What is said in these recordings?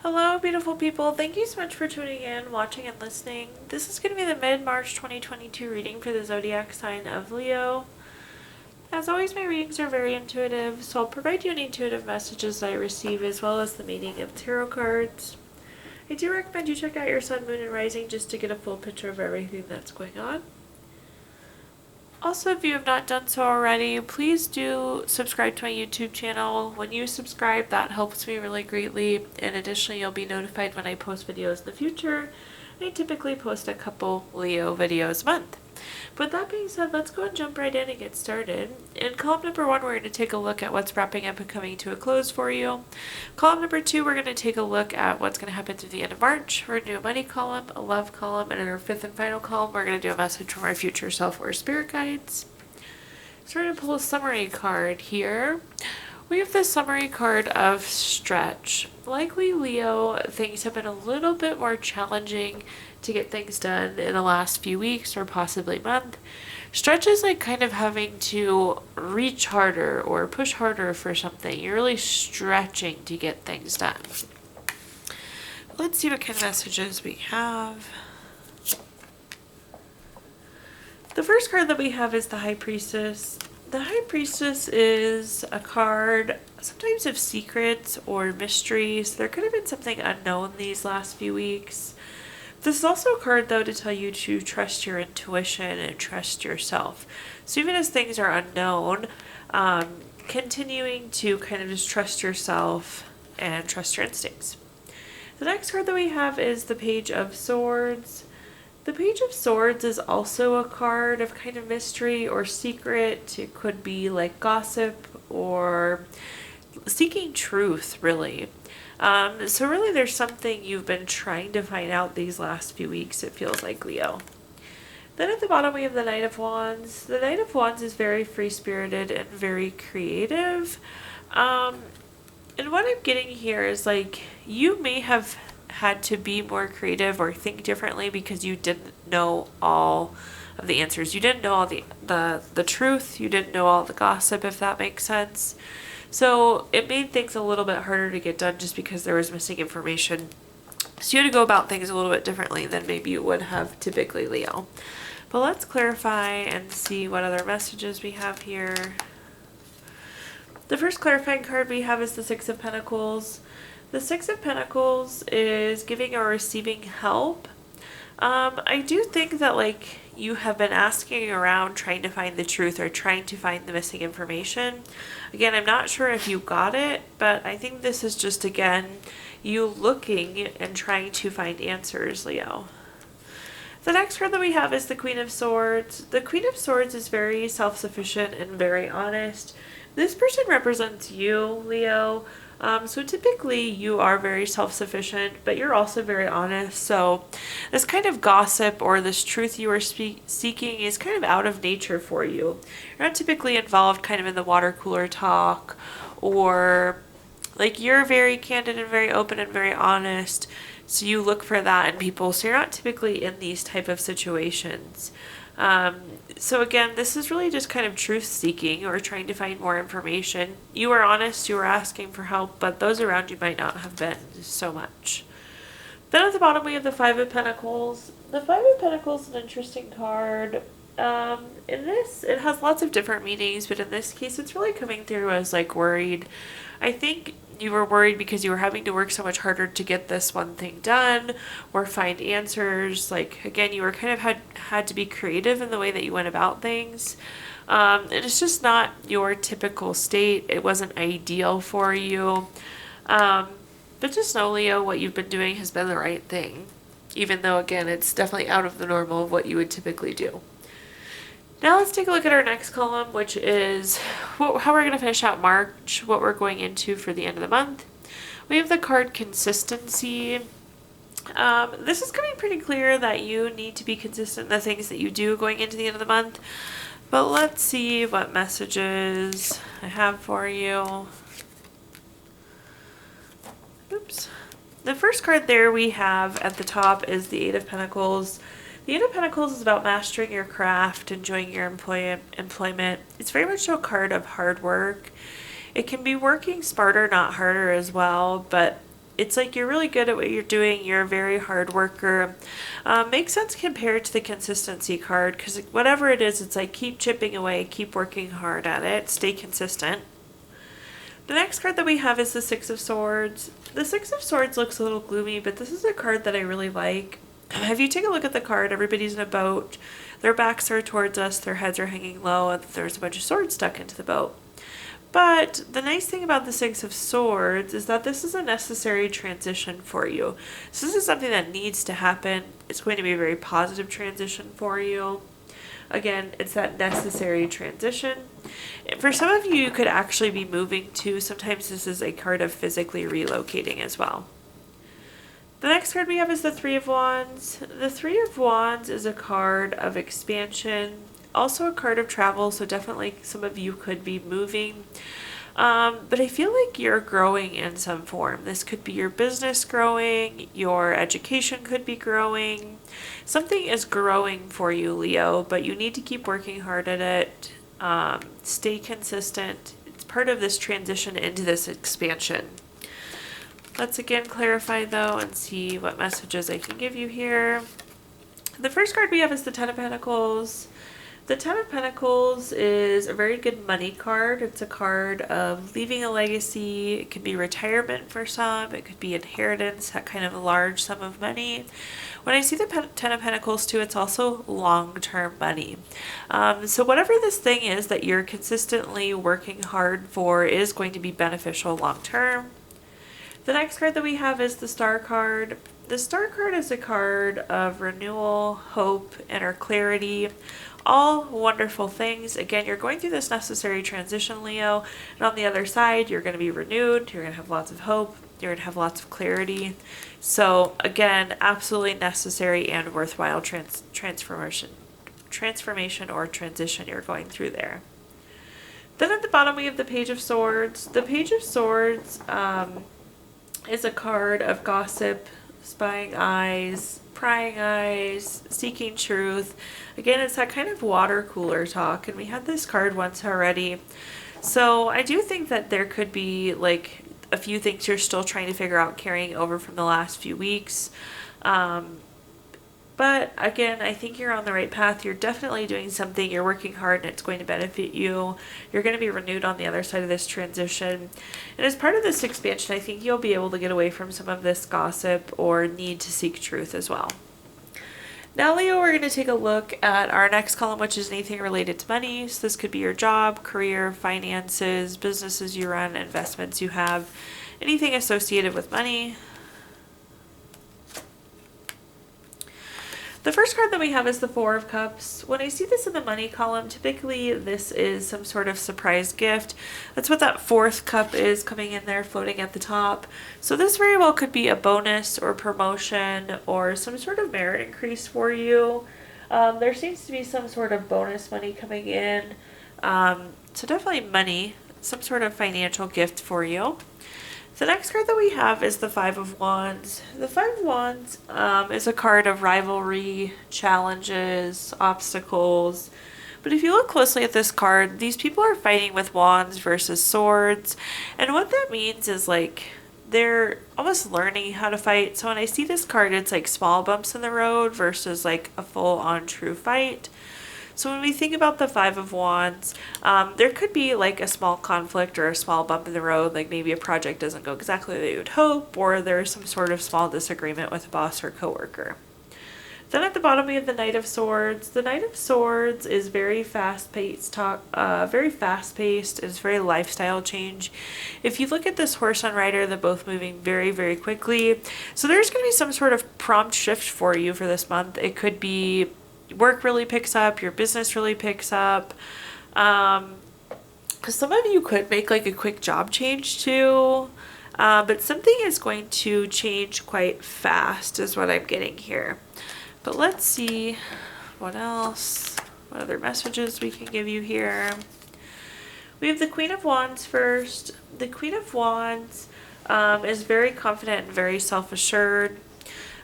Hello, beautiful people. Thank you so much for tuning in, watching, and listening. This is going to be the mid-March 2022 reading for the zodiac sign of Leo. As always, my readings are very intuitive, so I'll provide you any intuitive messages that I receive as well as the meaning of tarot cards. I do recommend you check out your sun, moon, and rising just to get a full picture of everything that's going on. Also, if you have not done so already, please do subscribe to my YouTube channel. When you subscribe, that helps me really greatly, and additionally, you'll be notified when I post videos in the future. I typically post a couple Leo videos a month. With that being said, let's go and jump right in and get started. In column number 1, we're going to take a look at what's wrapping up and coming to a close for you. Column number 2, we're going to take a look at what's going to happen through the end of March. We're going to do a money column, a love column, and in our 5th and final column, we're going to do a message from our future self or spirit guides. So we're going to pull a summary card here. We have the summary card of stretch. Likely, Leo, things have been a little bit more challenging to get things done in the last few weeks or possibly month. Stretch is like kind of having to reach harder or push harder for something. You're really stretching to get things done. Let's see what kind of messages we have. The first card that we have is the High Priestess. The High Priestess is a card sometimes of secrets or mysteries. There could have been something unknown these last few weeks. This is also a card, though, to tell you to trust your intuition and trust yourself. So even as things are unknown, continuing to kind of just trust yourself and trust your instincts. The next card that we have is the Page of Swords. The Page of Swords is also a card of kind of mystery or secret. It could be like gossip or seeking truth, really. So really there's something you've been trying to find out these last few weeks, it feels like, Leo. Then at the bottom we have the Knight of Wands. The Knight of Wands is very free-spirited and very creative. And what I'm getting here is like you may have had to be more creative or think differently because you didn't know all of the answers. You didn't know all the truth. You didn't know all the gossip, if that makes sense. So it made things a little bit harder to get done just because there was missing information. So you had to go about things a little bit differently than maybe you would have typically, Leo. But let's clarify and see what other messages we have here. The first clarifying card we have is the Six of Pentacles. The Six of Pentacles is giving or receiving help. I do think that like you have been asking around trying to find the truth or trying to find the missing information. Again, I'm not sure if you got it, but I think this is just, again, you looking and trying to find answers, Leo. The next card that we have is the Queen of Swords. The Queen of Swords is very self-sufficient and very honest. This person represents you, Leo. So typically you are very self-sufficient, but you're also very honest. So this kind of gossip or this truth you are seeking is kind of out of nature for you. You're not typically involved kind of in the water cooler talk, or like you're very candid and very open and very honest. So you look for that in people. So you're not typically in these type of situations. So again, this is really just kind of truth seeking or trying to find more information. You were honest, you were asking for help, but those around you might not have been so much. Then at the bottom we have the Five of Pentacles. The Five of Pentacles is an interesting card. In this, it has lots of different meanings, but in this case, it's really coming through as like worried. I think you were worried because you were having to work so much harder to get this one thing done or find answers. Like, again, you were kind of had to be creative in the way that you went about things. And it's just not your typical state. It wasn't ideal for you. But just know, Leo, what you've been doing has been the right thing. Even though, again, it's definitely out of the normal of what you would typically do. Now let's take a look at our next column, which is how we're going to finish out March, what we're going into for the end of the month. We have the card Consistency. This is coming pretty clear that you need to be consistent in the things that you do going into the end of the month. But let's see what messages I have for you. Oops. The first card there we have at the top is the Eight of Pentacles. The Eight of Pentacles is about mastering your craft, enjoying your employment. It's very much a card of hard work. It can be working smarter, not harder as well, but It's like you're really good at what you're doing. You're a very hard worker. Makes sense compared to the consistency card because whatever it is, it's like keep chipping away, keep working hard at it, stay consistent. The next card that we have is the Six of Swords. The Six of Swords looks a little gloomy, but this is a card that I really like. If you take a look at the card, everybody's in a boat. Their backs are towards us, their heads are hanging low, and there's a bunch of swords stuck into the boat. But the nice thing about the Six of Swords is that this is a necessary transition for you. So this is something that needs to happen. It's going to be a very positive transition for you. Again, it's that necessary transition. For some of you, you could actually be moving too. Sometimes this is a card of physically relocating as well. The next card we have is the Three of Wands. The Three of Wands is a card of expansion, also a card of travel, so definitely some of you could be moving. But I feel like you're growing in some form. This could be your business growing, your education could be growing. Something is growing for you, Leo, but you need to keep working hard at it. Stay consistent. It's part of this transition into this expansion. Let's again clarify though and see what messages I can give you here. The first card we have is the Ten of Pentacles. The Ten of Pentacles is a very good money card. It's a card of leaving a legacy. It could be retirement for some. It could be inheritance, that kind of large sum of money. When I see the Ten of Pentacles too, it's also long-term money. So whatever this thing is that you're consistently working hard for is going to be beneficial long-term. The next card that we have is the Star card. The Star card is a card of renewal, hope, inner clarity, all wonderful things. Again, you're going through this necessary transition, Leo, and on the other side, you're going to be renewed, you're going to have lots of hope, you're going to have lots of clarity. So again, absolutely necessary and worthwhile transformation or transition you're going through there. Then at the bottom, we have the Page of Swords. The Page of Swords, is a card of gossip, spying eyes, prying eyes, seeking truth. Again, it's that kind of water cooler talk, and we had this card once already. So I do think that there could be like a few things you're still trying to figure out carrying over from the last few weeks. But again, I think you're on the right path. You're definitely doing something. You're working hard and it's going to benefit you. You're going to be renewed on the other side of this transition. And as part of this expansion, I think you'll be able to get away from some of this gossip or need to seek truth as well. Now, Leo, we're going to take a look at our next column, which is anything related to money. So this could be your job, career, finances, businesses you run, investments you have, anything associated with money. The first card that we have is the Four of Cups. When I see this in the money column, typically this is some sort of surprise gift. That's what that fourth cup is coming in there, floating at the top. So this very well could be a bonus or promotion or some sort of merit increase for you. There seems to be some sort of bonus money coming in. So definitely money, some sort of financial gift for you. The next card that we have is the Five of Wands. The Five of Wands is a card of rivalry, challenges, obstacles. But if you look closely at this card, these people are fighting with wands versus swords. And what that means is like they're almost learning how to fight. So when I see this card, it's like small bumps in the road versus like a full-on true fight. So when we think about the Five of Wands, there could be like a small conflict or a small bump in the road, like maybe a project doesn't go exactly the way you would hope, or there's some sort of small disagreement with a boss or coworker. Then at the bottom we have the Knight of Swords. The Knight of Swords is very fast-paced. It's very lifestyle change. If you look at this horse and rider, they're both moving very, very quickly. So there's going to be some sort of prompt shift for you for this month. It could be work really picks up, your business really picks up. Because some of you could make like a quick job change too. But something is going to change quite fast is what I'm getting here. But let's see what else, what other messages we can give you here. We have the Queen of Wands first. The Queen of Wands is very confident and very self-assured.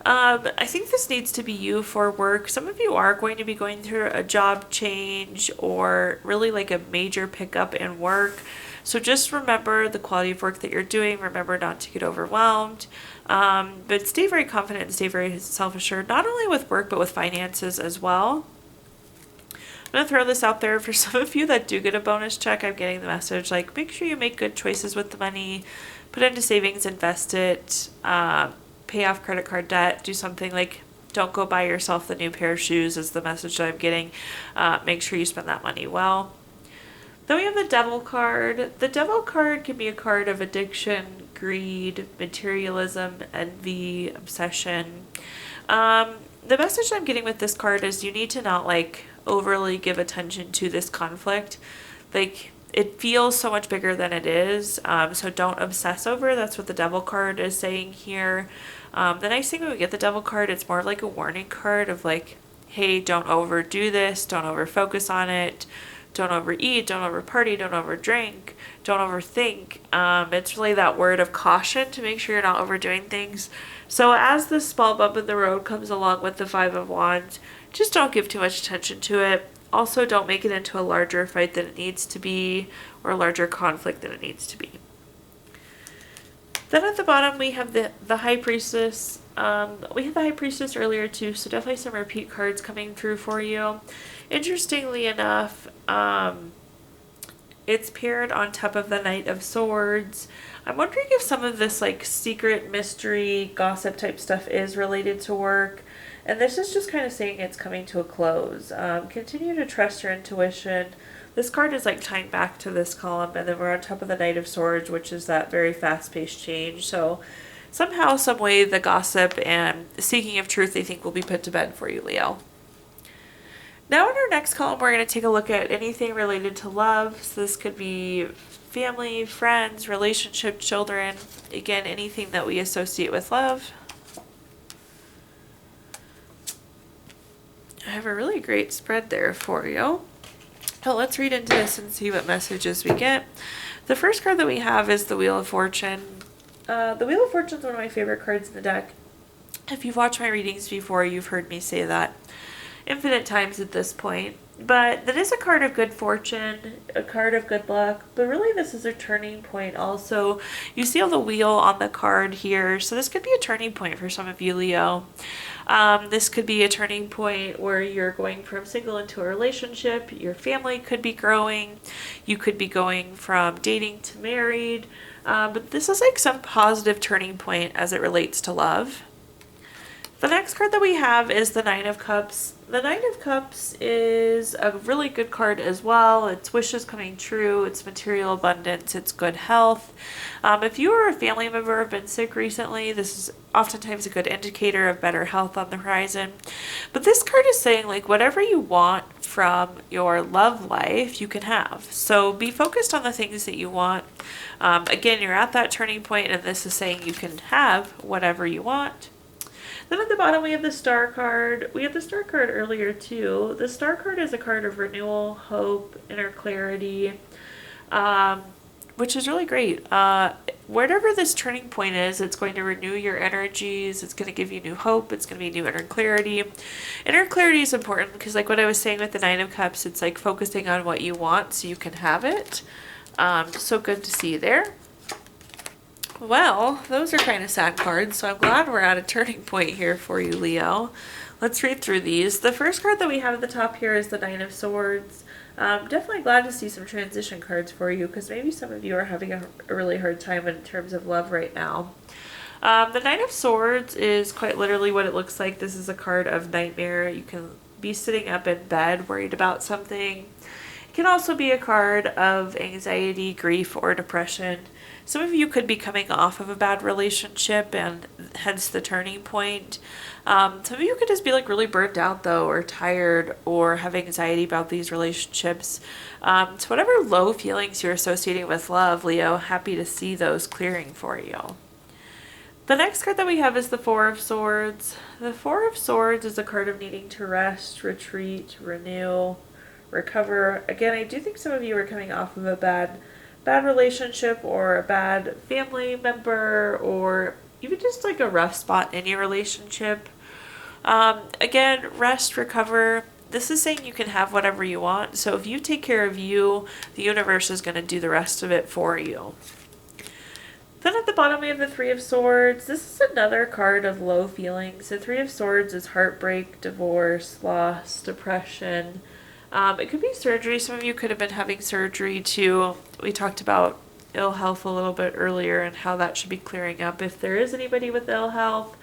I think this needs to be you for work. Some of you are going to be going through a job change or really like a major pickup in work. So just remember the quality of work that you're doing. Remember not to get overwhelmed. But stay very confident and stay very self-assured, not only with work, but with finances as well. I'm going to throw this out there for some of you that do get a bonus check. I'm getting the message like, make sure you make good choices with the money, put into savings, invest it, pay off credit card debt, do something like, don't go buy yourself the new pair of shoes is the message that I'm getting. Make sure you spend that money well. Then we have the Devil card. The Devil card can be a card of addiction, greed, materialism, envy, obsession. The message I'm getting with this card is you need to not like overly give attention to this conflict. Like, it feels so much bigger than it is, so don't obsess over. That's what the Devil card is saying here. The nice thing when we get the Devil card, it's more of like a warning card of like, hey, don't overdo this, don't over focus on it, don't overeat, don't over party, don't over drink, don't overthink. It's really that word of caution to make sure you're not overdoing things. So as this small bump in the road comes along with the Five of Wands, just don't give too much attention to it. Also, don't make it into a larger fight than it needs to be, or a larger conflict than it needs to be. Then at the bottom we have the High Priestess. We had the High Priestess earlier too, so definitely some repeat cards coming through for you. Interestingly enough, it's paired on top of the Knight of Swords. I'm wondering if some of this like secret mystery gossip type stuff is related to work. And this is just kind of saying it's coming to a close. Continue to trust your intuition. This card is like tying back to this column, and then we're on top of the Knight of Swords, which is that very fast-paced change. So somehow, some way, the gossip and seeking of truth, they think, will be put to bed for you, Leo. Now in our next column, we're going to take a look at anything related to love. So this could be family, friends, relationship, children. Again, anything that we associate with love. I have a really great spread there for you. So let's read into this and see what messages we get. The first card that we have is the Wheel of Fortune. The Wheel of Fortune is one of my favorite cards in the deck. If you've watched my readings before, you've heard me say that infinite times at this point. But that is a card of good fortune, a card of good luck, but really this is a turning point also. You see the wheel on the card here, so this could be a turning point for some of you, Leo. This could be a turning point where you're going from single into a relationship, your family could be growing, you could be going from dating to married, but this is like some positive turning point as it relates to love. The next card that we have is the Nine of Cups. The Nine of Cups is a really good card as well. It's wishes coming true, it's material abundance, it's good health. If you or a family member have been sick recently, this is oftentimes a good indicator of better health on the horizon. But this card is saying like whatever you want from your love life, you can have. So be focused on the things that you want. Again, you're at that turning point, and this is saying you can have whatever you want. Then at the bottom we have the Star card. We had the Star card earlier too. The Star card is a card of renewal, hope, inner clarity, which is really great. Whatever this turning point is, it's going to renew your energies. It's going to give you new hope. It's going to be new inner clarity. Inner clarity is important because like what I was saying with the Nine of Cups, it's like focusing on what you want so you can have it. So good to see you there. Well, those are kind of sad cards, so I'm glad we're at a turning point here for you, Leo. Let's read through these. The first card that we have at the top here is the Nine of Swords. Definitely glad to see some transition cards for you, because maybe some of you are having a really hard time in terms of love right now. The Nine of Swords is quite literally what it looks like. This is a card of nightmare. You can be sitting up in bed worried about something. It can also be a card of anxiety, grief, or depression. Some of you could be coming off of a bad relationship and hence the turning point. Some of you could just be like really burnt out though, or tired, or have anxiety about these relationships. So whatever low feelings you're associating with love, Leo, happy to see those clearing for you. The next card that we have is the Four of Swords. The Four of Swords is a card of needing to rest, retreat, renew, recover. Again, I do think some of you are coming off of a bad relationship or a bad family member, or even just like a rough spot in your relationship. Again, rest, recover. this is saying you can have whatever you want. So if you take care of you, the universe is going to do the rest of it for you. Then at the bottom we have the Three of Swords. This is another card of low feelings. The Three of Swords is heartbreak, divorce, loss, depression. It could be surgery. Some of you could have been having surgery too. We talked about ill health a little bit earlier and how that should be clearing up if there is anybody with ill health.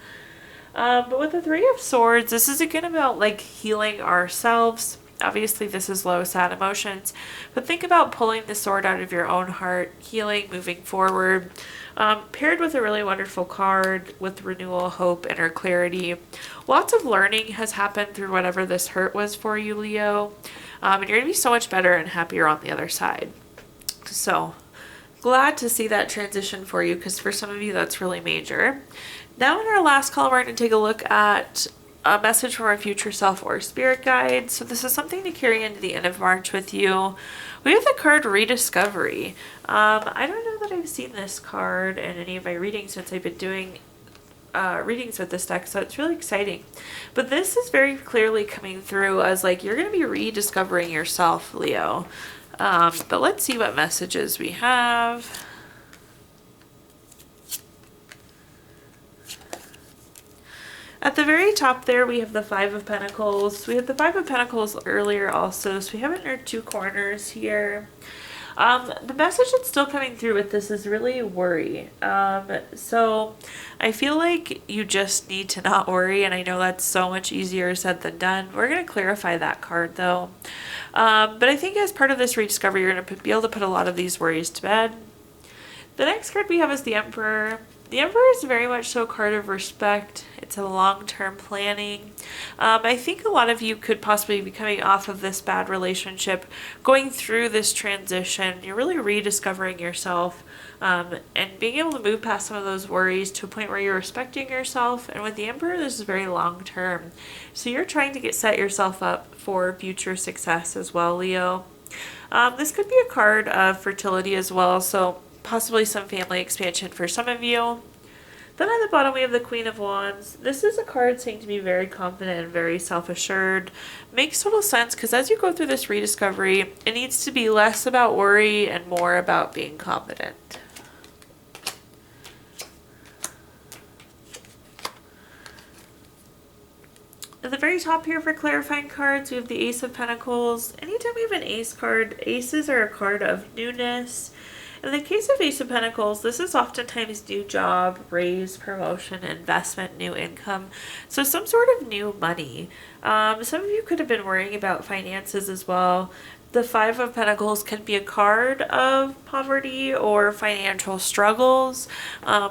But with the Three of Swords, this is again about like healing ourselves. Obviously, this is low, sad emotions, but think about pulling the sword out of your own heart, healing, moving forward. Paired with a really wonderful card with renewal, hope, inner clarity. Lots of learning has happened through whatever this hurt was for you, Leo. And you're going to be so much better and happier on the other side. So, glad to see that transition for you, because for some of you that's really major. Now in our last column, we're going to take a look at a message from our future self or spirit guide. So this is something to carry into the end of March with you. We have the card Rediscovery. I don't know that I've seen this card in any of my readings since I've been doing readings with this deck, so it's really exciting. But this is very clearly coming through as like you're going to be rediscovering yourself, Leo. But let's see what messages we have. At the very top there, we have the Five of Pentacles. We had the Five of Pentacles earlier also, so we have it in our two corners here. The message that's still coming through with this is really worry. So I feel like you just need to not worry, and I know that's so much easier said than done. We're going to clarify that card though. But I think as part of this rediscovery, you're going to be able to put a lot of these worries to bed. The next card we have is the Emperor. The Emperor is very much so a card of respect. It's a long-term planning. I think a lot of you could possibly be coming off of this bad relationship, going through this transition. You're really rediscovering yourself and being able to move past some of those worries to a point where you're respecting yourself. And with the Emperor, this is very long-term. So you're trying to set yourself up for future success as well, Leo. This could be a card of fertility as well, so possibly some family expansion for some of you. Then at the bottom we have the Queen of Wands. This is a card saying to be very confident and very self-assured. Makes total sense because as you go through this rediscovery, it needs to be less about worry and more about being confident. At the very top here for clarifying cards, we have the Ace of Pentacles. Anytime we have an Ace card, Aces are a card of newness. In the case of Ace of Pentacles, this is oftentimes new job, raise, promotion, investment, new income. So some sort of new money. Some of you could have been worrying about finances as well. The Five of Pentacles can be a card of poverty or financial struggles.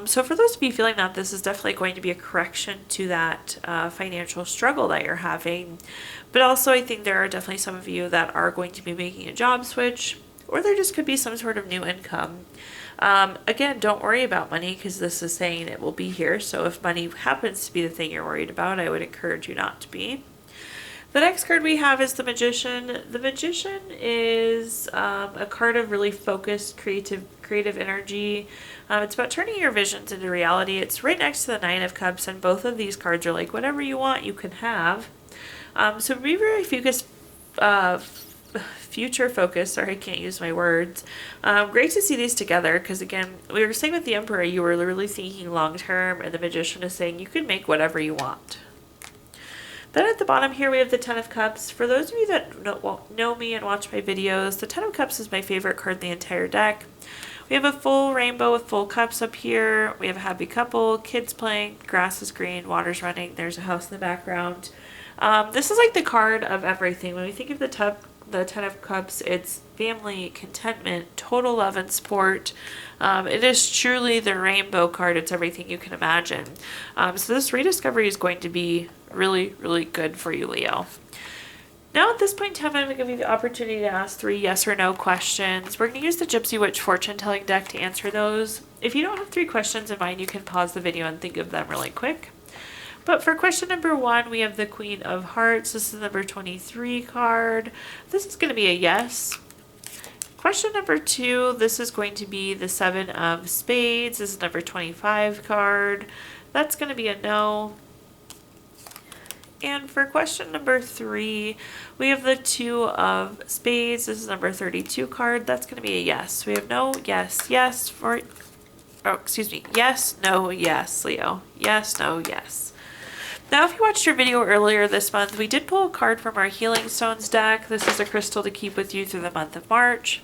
So for those of you feeling that, this is definitely going to be a correction to that financial struggle that you're having. But also I think there are definitely some of you that are going to be making a job switch, or there just could be some sort of new income. Again, don't worry about money because this is saying it will be here. So if money happens to be the thing you're worried about, I would encourage you not to be. The next card we have is the Magician. The Magician is a card of really focused, creative energy. It's about turning your visions into reality. It's right next to the Nine of Cups, and both of these cards are like whatever you want, you can have. So be very future focus. Sorry, I can't use my words. Great to see these together because again, we were saying with the Emperor, you were really thinking long term, and the Magician is saying you can make whatever you want. Then at the bottom here, we have the Ten of Cups. For those of you that know me and watch my videos, the Ten of Cups is my favorite card in the entire deck. We have a full rainbow with full cups up here. We have a happy couple, kids playing, grass is green, water's running, there's a house in the background. This is like the card of everything. When we think of the Ten of Cups, it's family, contentment, total love and support. It is truly the rainbow card. It's everything you can imagine. So this rediscovery is going to be really, really good for you, Leo. Now at this point in time, I'm going to give you the opportunity to ask 3 yes or no questions. We're going to use the Gypsy Witch fortune telling deck to answer those. If you don't have 3 questions in mind, you can pause the video and think of them really quick. But for question number 1, we have the Queen of Hearts. This is number 23 card. This is going to be a yes. Question number 2, this is going to be the 7 of Spades. This is number 25 card. That's going to be a no. And for question number 3, we have the 2 of spades. This is number 32 card. That's going to be a yes. We have no, yes, yes for, oh, excuse me, yes, no, yes, Leo. Yes, no, yes. Now, if you watched your video earlier this month, we did pull a card from our Healing Stones deck. This is a crystal to keep with you through the month of March.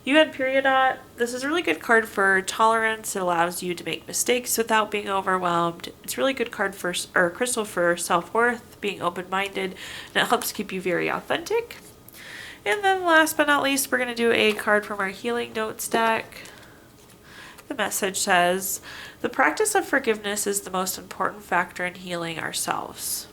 You had Periodot. This is a really good card for tolerance. It allows you to make mistakes without being overwhelmed. It's a really good card for, or crystal for self-worth, being open-minded, and it helps keep you very authentic. And then last but not least, we're going to do a card from our Healing Notes deck. The message says, the practice of forgiveness is the most important factor in healing ourselves.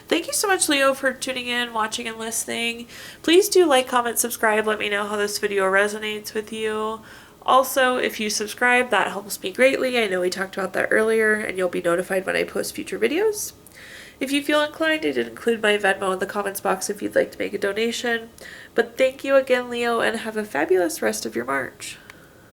Thank you so much, Leo, for tuning in, watching, and listening. Please do like, comment, subscribe. Let me know how this video resonates with you. Also, if you subscribe, that helps me greatly. I know we talked about that earlier, and you'll be notified when I post future videos. If you feel inclined, I did include my Venmo in the comments box if you'd like to make a donation. But thank you again, Leo, and have a fabulous rest of your March.